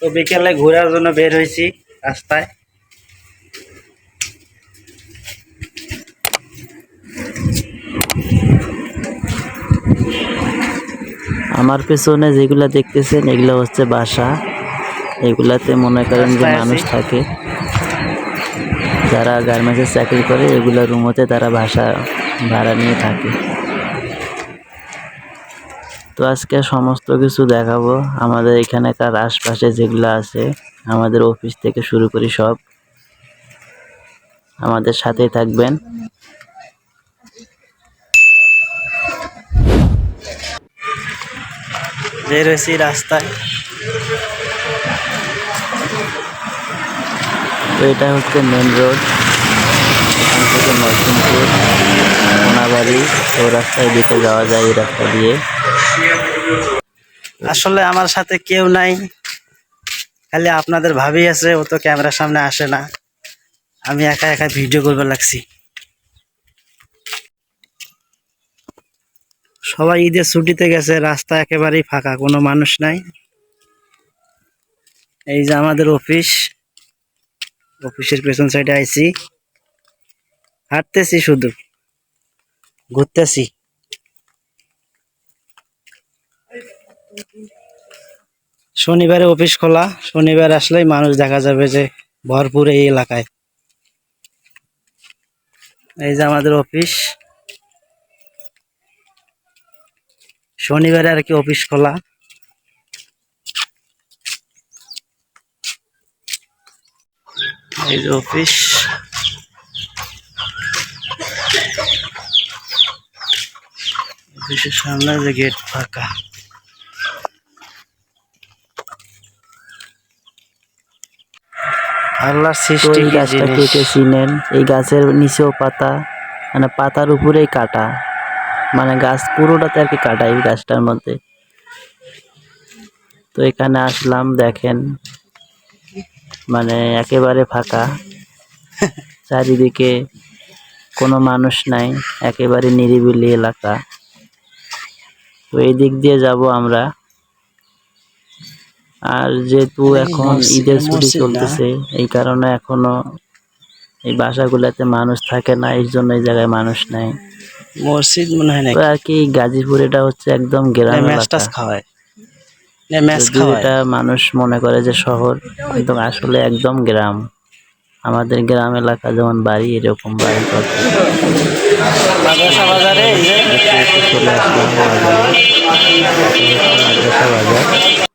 তো বিকেলে ঘোরার জন্য বের হয়েছি রাস্তায়। আমার পেছনে যেগুলা দেখতেছেন এগুলো হচ্ছে বাসা। এগুলাতে মনে করেন যে মানুষ থাকে, যারা গার্মেন্টসে চাকরি করে এগুলা রুমতে তারা বাসা ভাড়া নিয়ে থাকে। তো আজকে সমস্ত কিছু দেখাবো আমাদের এখানকার আশপাশে যেগুলো আছে, আমাদের অফিস থেকে শুরু করি সব। আমাদের সাথেই থাকবেন। বের হয়েছি রাস্তায়। তো এটা হচ্ছে মেন রোড, এখান থেকে নরসিংপুর কোনাবাড়ি ও রাস্তায় দিকে যাওয়া যায় এই রাস্তা দিয়ে। আসলে আমার সাথে কেউ নাই, খালি আপনাদের ভাবি আছে, ও তো ক্যামেরার সামনে আসে না। আমি একা একা ভিডিও করবে লাগছি। সবাই ঈদের ছুটিতে গেছে, রাস্তা একেবারেই ফাঁকা, কোনো মানুষ নাই। এই যে আমাদের অফিস, অফিসের পেছন সাইডে আইছি, হাঁটতেছি, শুধু ঘুরতেছি। শনিবারে অফিস খোলা, শনিবার আসলেই মানুষ দেখা যাবে যে ভরপুর এই এলাকায়। এই যে আমাদের অফিস, শনিবারে আর কি অফিস খোলা। এই যে অফিস, অফিসের সামনে যে গেট ফাঁকা। আল্লাহর সৃষ্টি এই কি গাছটা জিনিস। কে চিনেন? এই গাছের নিচেও পাতা, মানে পাতার উপরেই কাটা, মানে গাছ পুরোটাতে আর কি কাটা এই গাছটার মধ্যে। তো এখানে আসলাম, দেখেন মানে একেবারে ফাঁকা, চারিদিকে কোনো মানুষ নাই, একেবারে নিরিবিলি এলাকা। তো এই দিক দিয়ে যাব আমরা। আর যেহেতু এখন ঈদের ছুটি চলতেছে, এই কারণে এখনো এই বাসাগুলোতে মানুষ থাকে না, এই জন্য এই জায়গায় মানুষ নাই। মসজিদ মনে হয় তো নাকি। আর কি গাজীপুর এটা হচ্ছে একদম গ্রাম এলাকা। যদিও এটা মানুষ মনে করে যে শহর, কিন্তু আসলে একদম গ্রাম। আমাদের গ্রাম এলাকা যেমন বাড়ি, এরকম বাড়ি কত। মাদ্রাসা বাজারে চলে আসলাম বাজারে, এটা হচ্ছে মাদ্রাসা বাজার।